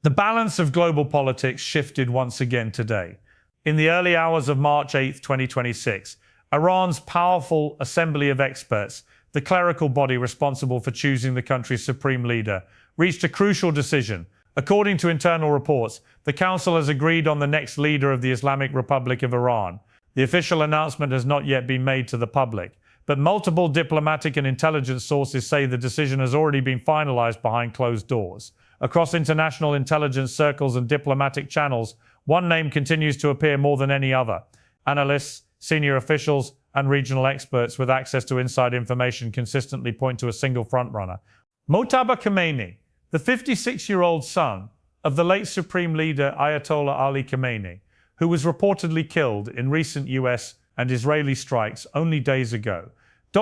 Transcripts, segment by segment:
The balance of global politics shifted once again today. In the early hours of March 8, 2026, Iran's powerful Assembly of Experts, the clerical body responsible for choosing the country's supreme leader, reached a crucial decision. According to internal reports, the council has agreed on the next leader of the Islamic Republic of Iran. The official announcement has not yet been made to the public, but multiple diplomatic and intelligence sources say the decision has already been finalized behind closed doors. Across international intelligence circles and diplomatic channels, one name continues to appear more than any other. Analysts, senior officials, and regional experts with access to inside information consistently point to a single frontrunner. Mojtaba Khamenei, the 56-year-old son of the late Supreme Leader Ayatollah Ali Khamenei, who was reportedly killed in recent US and Israeli strikes only days ago,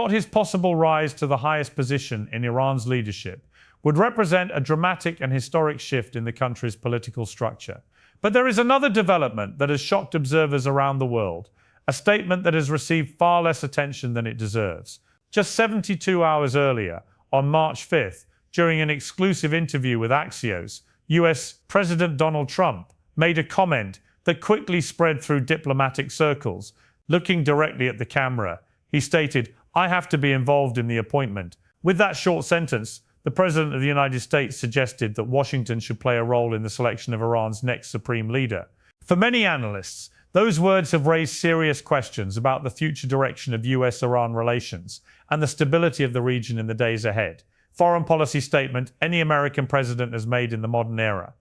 his possible rise to the highest position in Iran's leadership would represent a dramatic and historic shift in the country's political structure. But there is another development that has shocked observers around the world, a statement that has received far less attention than it deserves. Just 72 hours earlier, on March 5th, during an exclusive interview with Axios, US President Donald Trump made a comment that quickly spread through diplomatic circles. Looking directly at the camera, he stated, "I have to be involved in the appointment." With that short sentence, the President of the United States suggested that Washington should play a role in the selection of Iran's next supreme leader. For many analysts, those words have raised serious questions about the future direction of US-Iran relations and the stability of the region in the days ahead. Foreign policy statement any American president has made in the modern era.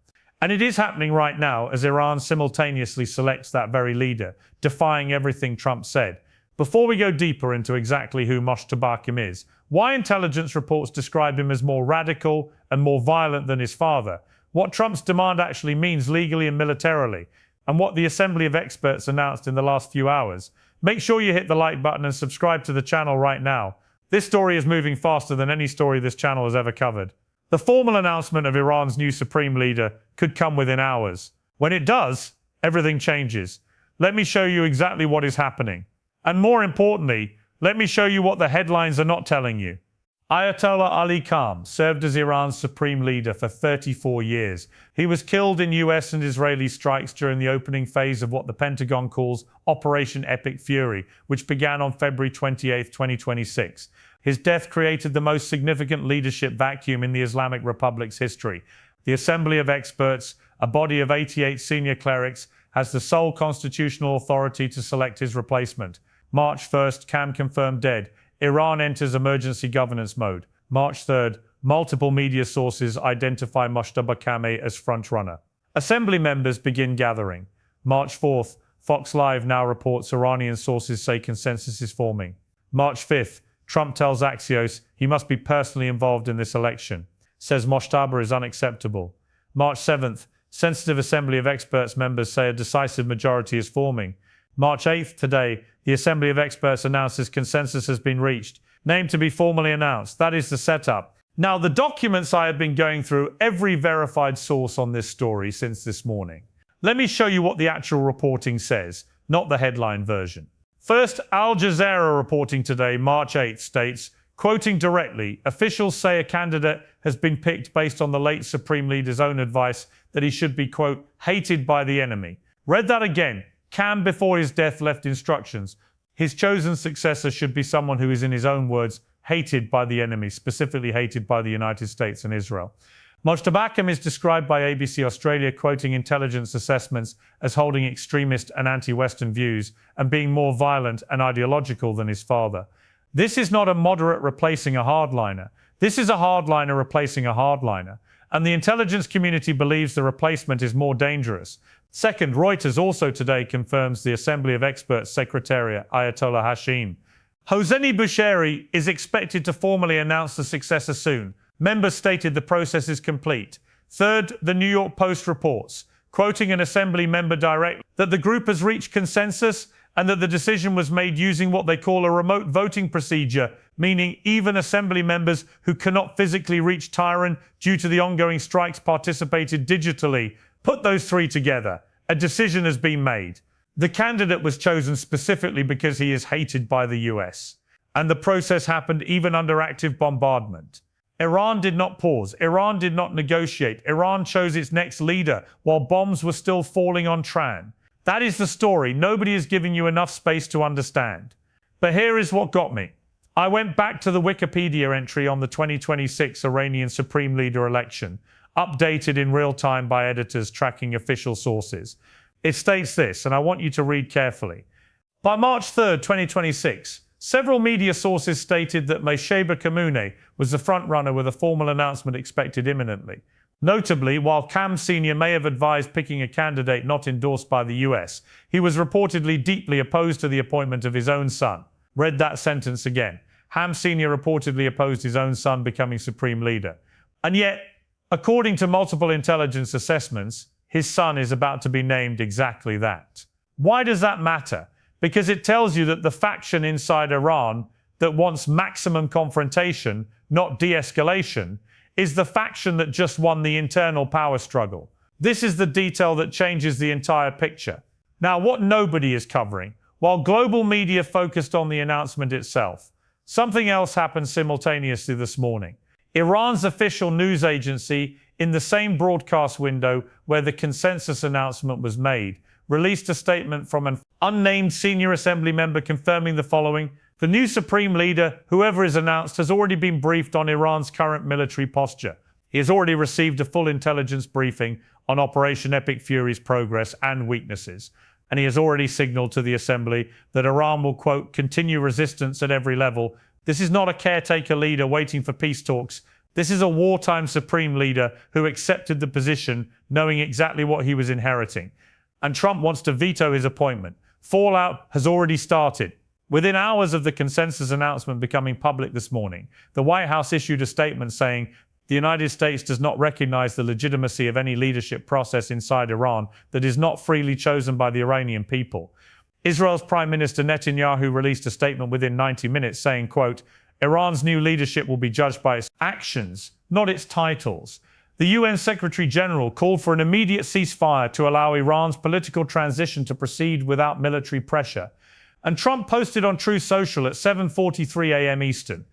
And it is happening right now as Iran simultaneously selects that very leader, defying everything Trump said. Before we go deeper into exactly who Mojtaba Khamenei is, why intelligence reports describe him as more radical and more violent than his father, what Trump's demand actually means legally and militarily, and what the Assembly of Experts announced in the last few hours, make sure you hit the like button and subscribe to the channel right now. This story is moving faster than any story this channel has ever covered. The formal announcement of Iran's new supreme leader could come within hours. When it does, everything changes. Let me show you exactly what is happening. And more importantly, let me show you what the headlines are not telling you. Ayatollah Ali Khamenei served as Iran's supreme leader for 34 years. He was killed in US and Israeli strikes during the opening phase of what the Pentagon calls Operation Epic Fury, which began on February 28, 2026. His death created the most significant leadership vacuum in the Islamic Republic's history. The Assembly of Experts, a body of 88 senior clerics, has the sole constitutional authority to select his replacement. March 1st, Khamenei confirmed dead. Iran enters emergency governance mode. March 3rd, multiple media sources identify Mojtaba Khamenei as frontrunner. Assembly members begin gathering. March 4th, Fox Live now reports Iranian sources say consensus is forming. March 5th, Trump tells Axios he must be personally involved in this election, says Mojtaba is unacceptable. March 7th, sensitive Assembly of Experts members say a decisive majority is forming. March 8th, today, the Assembly of Experts announces consensus has been reached. Name to be formally announced. That is the setup. Now, the documents I have been going through every verified source on this story since this morning. Let me show you what the actual reporting says, not the headline version. First, Al Jazeera reporting today, March 8th, states, quoting directly, officials say a candidate has been picked based on the late Supreme Leader's own advice that he should be, quote, hated by the enemy. Read that again. Khamenei, before his death, left instructions. His chosen successor should be someone who is, in his own words, hated by the enemy, specifically hated by the United States and Israel. Mojtaba Khamenei is described by ABC Australia, quoting intelligence assessments, as holding extremist and anti-Western views and being more violent and ideological than his father. This is not a moderate replacing a hardliner. This is a hardliner replacing a hardliner. And the intelligence community believes the replacement is more dangerous. Second, Reuters also today confirms the Assembly of Experts Secretariat, Ayatollah Hosseini Bushiri, is expected to formally announce the successor soon. Members stated the process is complete. Third, the New York Post reports, quoting an Assembly member directly, that the group has reached consensus and that the decision was made using what they call a remote voting procedure, meaning even Assembly members who cannot physically reach Tehran due to the ongoing strikes participated digitally. Put those three together. A decision has been made. The candidate was chosen specifically because he is hated by the US. And the process happened even under active bombardment. Iran did not pause. Iran did not negotiate. Iran chose its next leader while bombs were still falling on Tran. That is the story. Nobody is giving you enough space to understand. But here is what got me. I went back to the Wikipedia entry on the 2026 Iranian Supreme Leader election, updated in real time by editors tracking official sources. It states this, and I want you to read carefully. By March 3rd, 2026, several media sources stated that Mojtaba Khamenei was the frontrunner with a formal announcement expected imminently. Notably, while Kham Sr. may have advised picking a candidate not endorsed by the US, he was reportedly deeply opposed to the appointment of his own son. Read that sentence again. Kham Sr. reportedly opposed his own son becoming supreme leader. And yet, according to multiple intelligence assessments, his son is about to be named exactly that. Why does that matter? Because it tells you that the faction inside Iran that wants maximum confrontation, not de-escalation, is the faction that just won the internal power struggle. This is the detail that changes the entire picture. Now, what nobody is covering, while global media focused on the announcement itself, something else happened simultaneously this morning. Iran's official news agency, in the same broadcast window where the consensus announcement was made, released a statement from an unnamed senior assembly member confirming the following. The new supreme leader, whoever is announced, has already been briefed on Iran's current military posture. He has already received a full intelligence briefing on Operation Epic Fury's progress and weaknesses. And he has already signaled to the assembly that Iran will, quote, continue resistance at every level. This is not a caretaker leader waiting for peace talks. This is a wartime supreme leader who accepted the position knowing exactly what he was inheriting. And Trump wants to veto his appointment. Fallout has already started. Within hours of the consensus announcement becoming public this morning, the White House issued a statement saying the United States does not recognize the legitimacy of any leadership process inside Iran that is not freely chosen by the Iranian people. Israel's Prime Minister Netanyahu released a statement within 90 minutes saying, quote, Iran's new leadership will be judged by its actions, not its titles. The UN Secretary General called for an immediate ceasefire to allow Iran's political transition to proceed without military pressure. And Trump posted on Truth Social at 7:43 a.m. Eastern,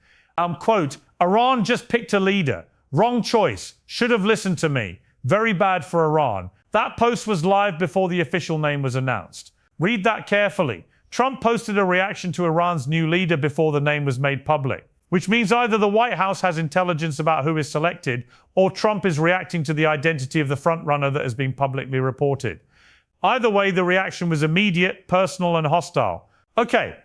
quote, Iran just picked a leader. Wrong choice. Should have listened to me. Very bad for Iran. That post was live before the official name was announced. Read that carefully. Trump posted a reaction to Iran's new leader before the name was made public, which means either the White House has intelligence about who is selected or Trump is reacting to the identity of the frontrunner that has been publicly reported. Either way, the reaction was immediate, personal, and hostile. Okay,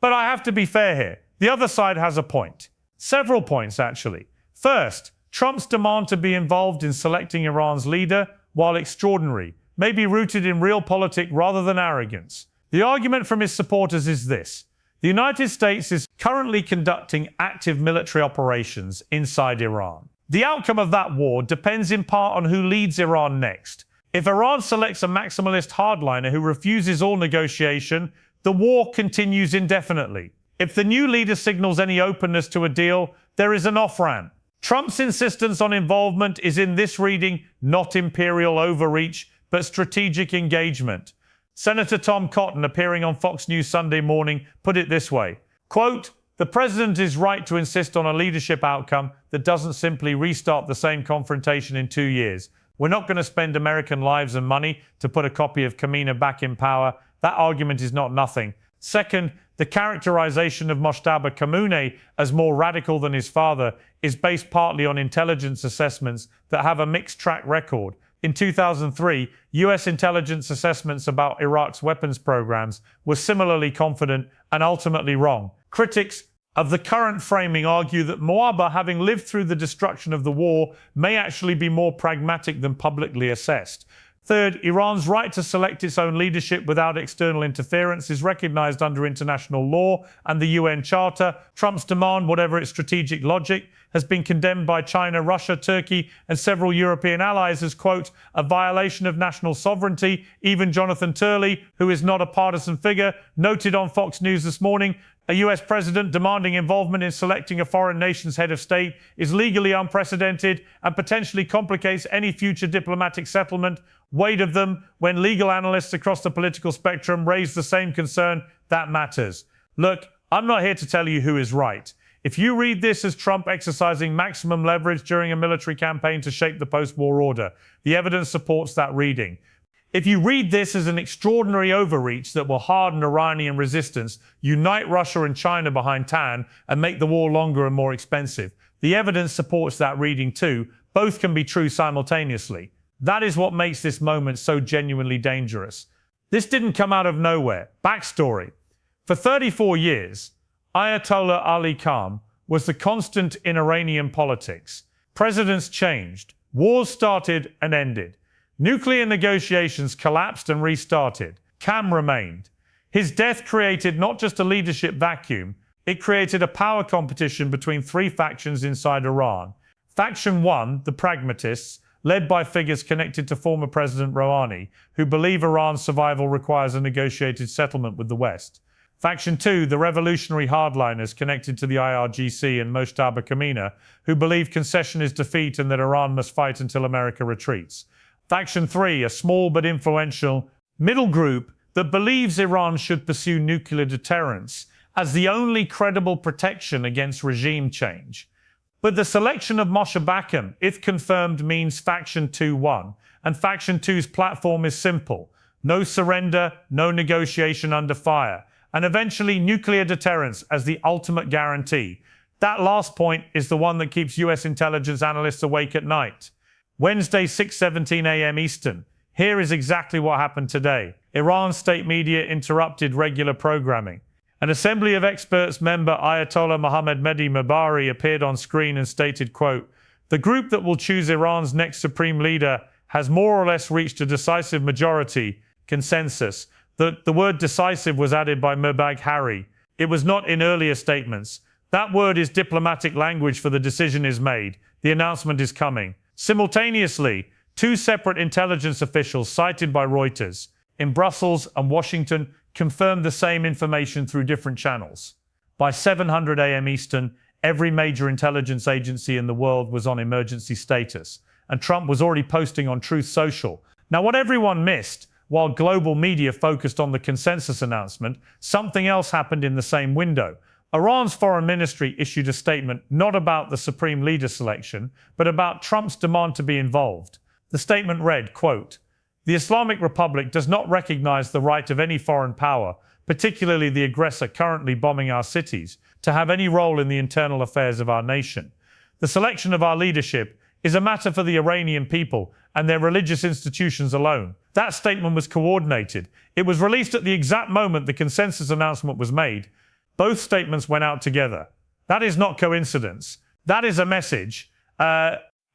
but I have to be fair here. The other side has a point. Several points, actually. First, Trump's demand to be involved in selecting Iran's leader, while extraordinary, may be rooted in real politics rather than arrogance. The argument from his supporters is this. The United States is currently conducting active military operations inside Iran. The outcome of that war depends in part on who leads Iran next. If Iran selects a maximalist hardliner who refuses all negotiation, the war continues indefinitely. If the new leader signals any openness to a deal, there is an off-ramp. Trump's insistence on involvement is in this reading not imperial overreach, but strategic engagement. Senator Tom Cotton, appearing on Fox News Sunday morning, put it this way, quote, the president is right to insist on a leadership outcome that doesn't simply restart the same confrontation in 2 years. We're not going to spend American lives and money to put a copy of Khamenei back in power. That argument is not nothing. Second, the characterization of Mojtaba Khamenei as more radical than his father is based partly on intelligence assessments that have a mixed track record. In 2003, US intelligence assessments about Iraq's weapons programs were similarly confident and ultimately wrong. Critics of the current framing argue that Mojtaba, having lived through the destruction of the war, may actually be more pragmatic than publicly assessed. Third, Iran's right to select its own leadership without external interference is recognized under international law and the UN Charter. Trump's demand, whatever its strategic logic, has been condemned by China, Russia, Turkey, and several European allies as, quote, a violation of national sovereignty. Even Jonathan Turley, who is not a partisan figure, noted on Fox News this morning, a US president demanding involvement in selecting a foreign nation's head of state is legally unprecedented and potentially complicates any future diplomatic settlement. Weight of them when legal analysts across the political spectrum raise the same concern that matters. Look, I'm not here to tell you who is right. If you read this as Trump exercising maximum leverage during a military campaign to shape the post-war order, the evidence supports that reading. If you read this as an extraordinary overreach that will harden Iranian resistance, unite Russia and China behind Tan, and make the war longer and more expensive, the evidence supports that reading too. Both can be true simultaneously. That is what makes this moment so genuinely dangerous. This didn't come out of nowhere. Backstory. For 34 years, Ayatollah Ali Khamenei was the constant in Iranian politics. Presidents changed, wars started and ended. Nuclear negotiations collapsed and restarted. Khamenei remained. His death created not just a leadership vacuum, it created a power competition between three factions inside Iran. Faction 1, the pragmatists, led by figures connected to former President Rouhani, who believe Iran's survival requires a negotiated settlement with the West. Faction 2, the revolutionary hardliners connected to the IRGC and Mojtaba Khamenei, who believe concession is defeat and that Iran must fight until America retreats. Faction 3, a small but influential middle group that believes Iran should pursue nuclear deterrence as the only credible protection against regime change. But the selection of Mojtaba Khamenei, if confirmed, means Faction 2 won, and Faction 2's platform is simple: no surrender, no negotiation under fire, and eventually nuclear deterrence as the ultimate guarantee. That last point is the one that keeps US intelligence analysts awake at night. Wednesday, 6:17 a.m. Eastern. Here is exactly what happened today. Iran state media interrupted regular programming. An Assembly of Experts member, Ayatollah Mohammad Mehdi Mabari, appeared on screen and stated, quote, "The group that will choose Iran's next supreme leader has more or less reached a decisive majority consensus." The word decisive was added by Mirbag Hari. It was not in earlier statements. That word is diplomatic language for the decision is made. The announcement is coming. Simultaneously, two separate intelligence officials cited by Reuters in Brussels and Washington confirmed the same information through different channels. By 7:00 a.m. Eastern, every major intelligence agency in the world was on emergency status, and Trump was already posting on Truth Social. Now, what everyone missed, while global media focused on the consensus announcement, something else happened in the same window. Iran's foreign ministry issued a statement not about the supreme leader selection, but about Trump's demand to be involved. The statement read, quote, "The Islamic Republic does not recognize the right of any foreign power, particularly the aggressor currently bombing our cities, to have any role in the internal affairs of our nation. The selection of our leadership is a matter for the Iranian people and their religious institutions alone." That statement was coordinated. It was released at the exact moment the consensus announcement was made. Both statements went out together. That is not coincidence. That is a message.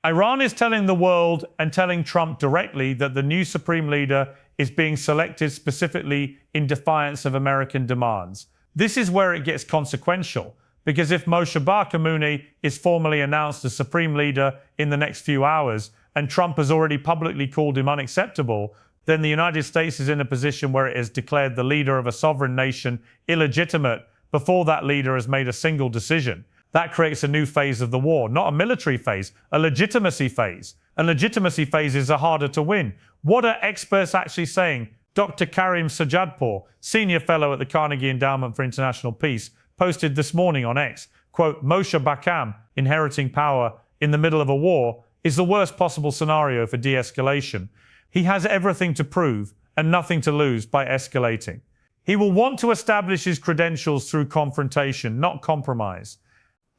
Iran is telling the world and telling Trump directly that the new supreme leader is being selected specifically in defiance of American demands. This is where it gets consequential, because if Mojtaba Khamenei is formally announced as supreme leader in the next few hours, and Trump has already publicly called him unacceptable, then the United States is in a position where it has declared the leader of a sovereign nation illegitimate before that leader has made a single decision. That creates a new phase of the war, not a military phase, a legitimacy phase. And legitimacy phases are harder to win. What are experts actually saying? Dr. Karim Sajadpour, senior fellow at the Carnegie Endowment for International Peace, posted this morning on X, quote, "Moshe Khamenei inheriting power in the middle of a war is the worst possible scenario for de-escalation. He has everything to prove and nothing to lose by escalating. He will want to establish his credentials through confrontation, not compromise.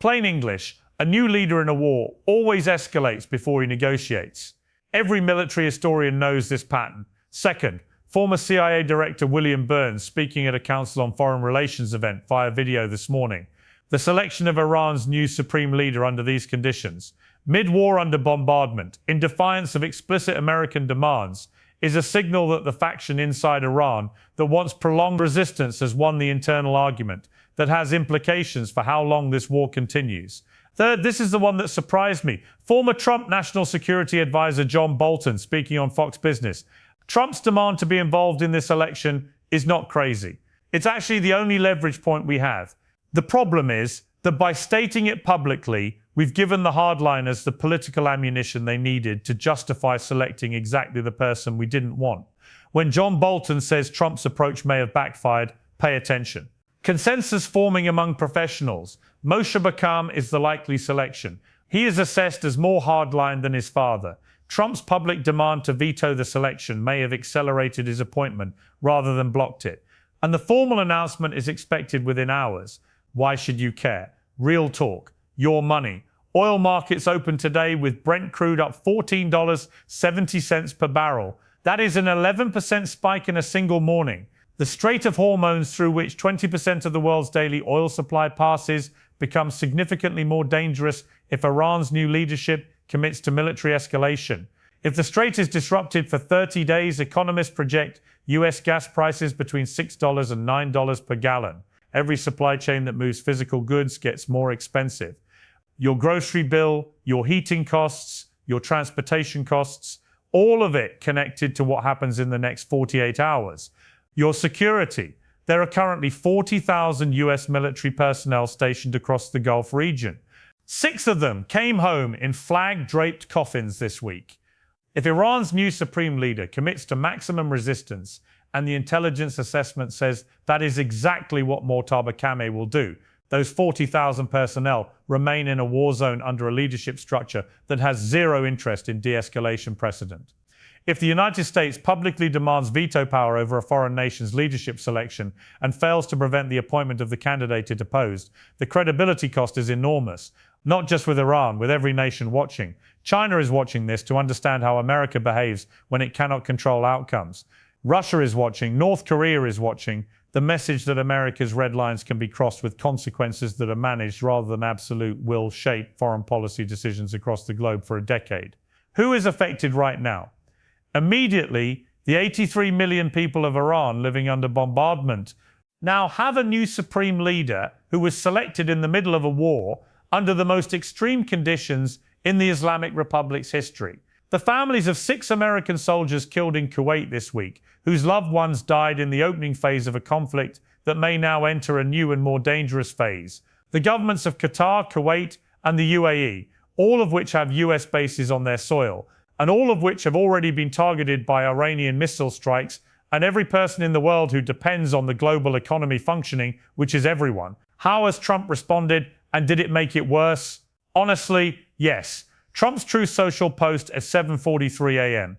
Plain English, a new leader in a war always escalates before he negotiates. Every military historian knows this pattern." Second, former CIA Director William Burns speaking at a Council on Foreign Relations event via video this morning. The selection of Iran's new supreme leader under these conditions, mid-war under bombardment, in defiance of explicit American demands, is a signal that the faction inside Iran that wants prolonged resistance has won the internal argument that has implications for how long this war continues. Third, this is the one that surprised me. Former Trump National Security Advisor John Bolton speaking on Fox Business. Trump's demand to be involved in this election is not crazy. It's actually the only leverage point we have. The problem is that by stating it publicly, we've given the hardliners the political ammunition they needed to justify selecting exactly the person we didn't want. When John Bolton says Trump's approach may have backfired, pay attention. Consensus forming among professionals, Mojtaba Khamenei is the likely selection. He is assessed as more hardline than his father. Trump's public demand to veto the selection may have accelerated his appointment rather than blocked it. And the formal announcement is expected within hours. Why should you care? Real talk. Your money. Oil markets open today with Brent crude up $14.70 per barrel. That is an 11% spike in a single morning. The Strait of Hormuz, through which 20% of the world's daily oil supply passes, becomes significantly more dangerous if Iran's new leadership commits to military escalation. If the strait is disrupted for 30 days, economists project US gas prices between $6 and $9 per gallon. Every supply chain that moves physical goods gets more expensive. Your grocery bill, your heating costs, your transportation costs, all of it connected to what happens in the next 48 hours. Your security. There are currently 40,000 US military personnel stationed across the Gulf region. 6 of them came home in flag-draped coffins this week. If Iran's new supreme leader commits to maximum resistance, and the intelligence assessment says that is exactly what Mojtaba Khamenei will do, those 40,000 personnel remain in a war zone under a leadership structure that has zero interest in de-escalation precedent. If the United States publicly demands veto power over a foreign nation's leadership selection and fails to prevent the appointment of the candidate it opposed, the credibility cost is enormous. Not just with Iran, with every nation watching. China is watching this to understand how America behaves when it cannot control outcomes. Russia is watching. North Korea is watching. The message that America's red lines can be crossed with consequences that are managed rather than absolute will shape foreign policy decisions across the globe for a decade. Who is affected right now? Immediately, the 83 million people of Iran living under bombardment now have a new supreme leader who was selected in the middle of a war under the most extreme conditions in the Islamic Republic's history. The families of 6 American soldiers killed in Kuwait this week, whose loved ones died in the opening phase of a conflict that may now enter a new and more dangerous phase. The governments of Qatar, Kuwait, and the UAE, all of which have US bases on their soil, and all of which have already been targeted by Iranian missile strikes, and every person in the world who depends on the global economy functioning, which is everyone. How has Trump responded, and did it make it worse? Honestly, yes. Trump's Truth Social post at 7:43 a.m.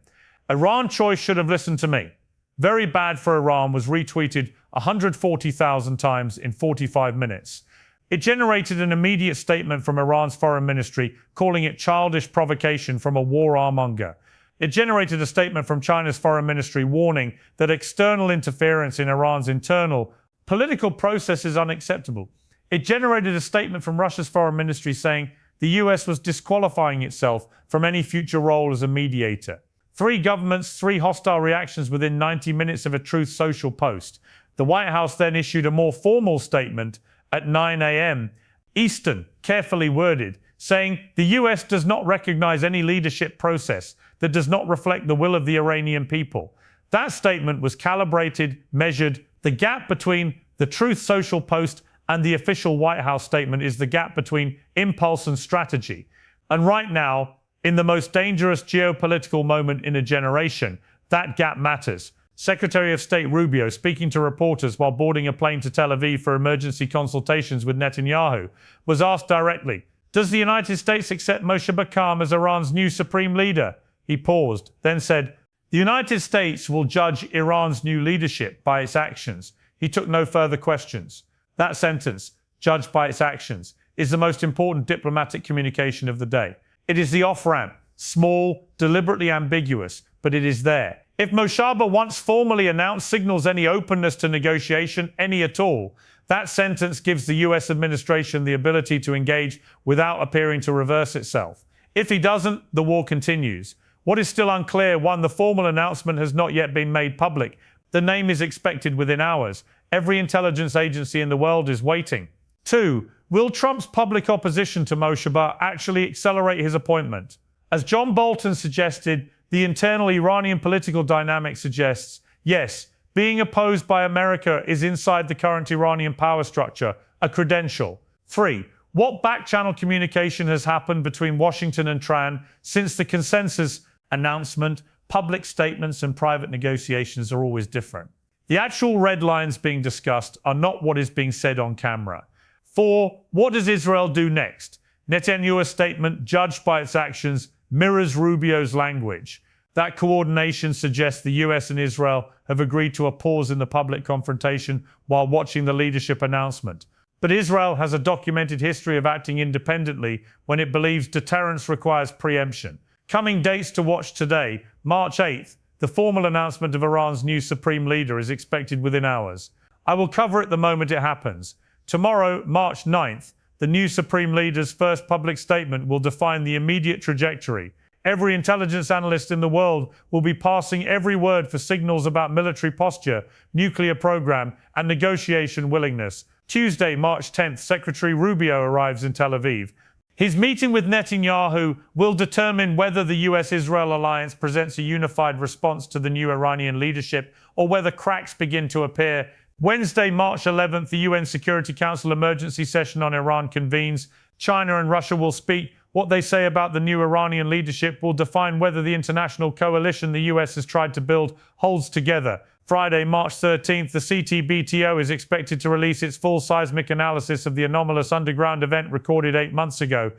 Iran choice should have listened to me. Very bad for Iran was retweeted 140,000 times in 45 minutes. It generated an immediate statement from Iran's foreign ministry calling it childish provocation from a war armonger. It generated a statement from China's foreign ministry warning that external interference in Iran's internal political process is unacceptable. It generated a statement from Russia's foreign ministry saying the US was disqualifying itself from any future role as a mediator. 3 governments, 3 hostile reactions within 90 minutes of a Truth Social post. The White House then issued a more formal statement at 9 a.m. Eastern, carefully worded, saying the US does not recognize any leadership process that does not reflect the will of the Iranian people. That statement was calibrated, measured. The gap between the Truth Social post and the official White House statement is the gap between impulse and strategy. And right now, in the most dangerous geopolitical moment in a generation, that gap matters. Secretary of State Rubio, speaking to reporters while boarding a plane to Tel Aviv for emergency consultations with Netanyahu, was asked directly, "Does the United States accept Mojtaba Khamenei as Iran's new supreme leader?" He paused, then said, "The United States will judge Iran's new leadership by its actions." He took no further questions. That sentence, "judged by its actions," is the most important diplomatic communication of the day. It is the off-ramp, small, deliberately ambiguous, but it is there. If Mojtaba once formally announced signals any openness to negotiation, any at all, that sentence gives the US administration the ability to engage without appearing to reverse itself. If he doesn't, the war continues. What is still unclear, 1, the formal announcement has not yet been made public. The name is expected within hours. Every intelligence agency in the world is waiting. 2, will Trump's public opposition to Mojtaba actually accelerate his appointment? As John Bolton suggested, the internal Iranian political dynamic suggests, yes, being opposed by America is inside the current Iranian power structure, a credential. 3, what back-channel communication has happened between Washington and Tehran since the consensus announcement? Public statements and private negotiations are always different. The actual red lines being discussed are not what is being said on camera. 4. What does Israel do next? Netanyahu's statement, judged by its actions, mirrors Rubio's language. That coordination suggests the US and Israel have agreed to a pause in the public confrontation while watching the leadership announcement. But Israel has a documented history of acting independently when it believes deterrence requires preemption. Coming dates to watch today: March 8th, the formal announcement of Iran's new supreme leader is expected within hours. I will cover it the moment it happens. Tomorrow, March 9th, the new supreme leader's first public statement will define the immediate trajectory. Every intelligence analyst in the world will be passing every word for signals about military posture, nuclear program, and negotiation willingness. Tuesday, March 10th, Secretary Rubio arrives in Tel Aviv. His meeting with Netanyahu will determine whether the US-Israel alliance presents a unified response to the new Iranian leadership or whether cracks begin to appear. Wednesday, March 11th, the UN Security Council emergency session on Iran convenes. China and Russia will speak. What they say about the new Iranian leadership will define whether the international coalition the US has tried to build holds together. Friday, March 13th, the CTBTO is expected to release its full seismic analysis of the anomalous underground event recorded 8 months ago,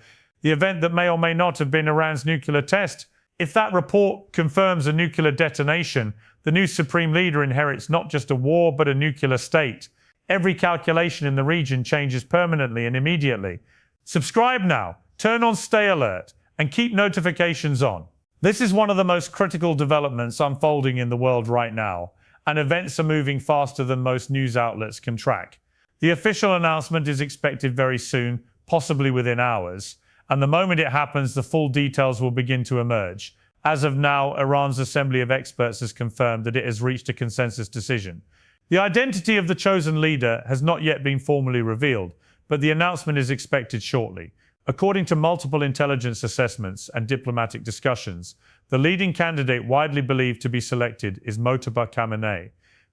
the event that may or may not have been Iran's nuclear test. If that report confirms a nuclear detonation, the new supreme leader inherits not just a war but a nuclear state. Every calculation in the region changes permanently and immediately. Subscribe now, turn on Stay Alert, and keep notifications on. This is one of the most critical developments unfolding in the world right now, and events are moving faster than most news outlets can track. The official announcement is expected very soon, possibly within hours, and the moment it happens, the full details will begin to emerge. As of now, Iran's Assembly of Experts has confirmed that it has reached a consensus decision. The identity of the chosen leader has not yet been formally revealed, but the announcement is expected shortly. According to multiple intelligence assessments and diplomatic discussions, the leading candidate widely believed to be selected is Mojtaba Khamenei.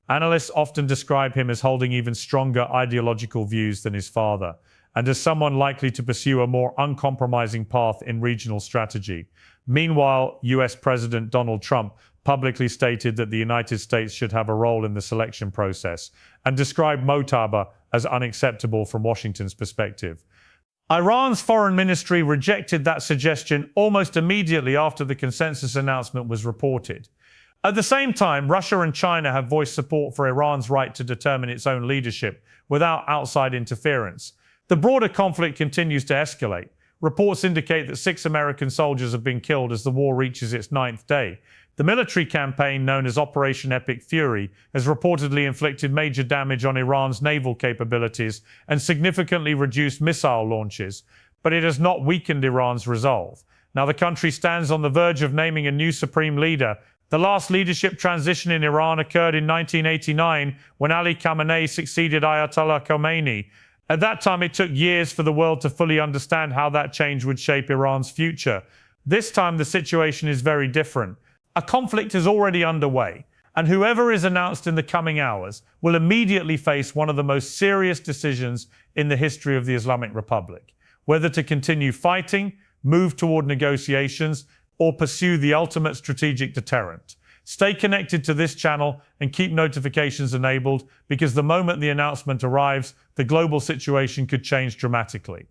Analysts often describe him as holding even stronger ideological views than his father, and as someone likely to pursue a more uncompromising path in regional strategy. Meanwhile, US President Donald Trump publicly stated that the United States should have a role in the selection process, and described Mojtaba as unacceptable from Washington's perspective. Iran's foreign ministry rejected that suggestion almost immediately after the consensus announcement was reported. At the same time, Russia and China have voiced support for Iran's right to determine its own leadership without outside interference. The broader conflict continues to escalate. Reports indicate that 6 American soldiers have been killed as the war reaches its 9th day. The military campaign known as Operation Epic Fury has reportedly inflicted major damage on Iran's naval capabilities and significantly reduced missile launches, but it has not weakened Iran's resolve. Now the country stands on the verge of naming a new supreme leader. The last leadership transition in Iran occurred in 1989 when Ali Khamenei succeeded Ayatollah Khamenei. At that time, it took years for the world to fully understand how that change would shape Iran's future. This time, the situation is very different. A conflict is already underway, and whoever is announced in the coming hours will immediately face one of the most serious decisions in the history of the Islamic Republic: whether to continue fighting, move toward negotiations, or pursue the ultimate strategic deterrent. Stay connected to this channel and keep notifications enabled, because the moment the announcement arrives, the global situation could change dramatically.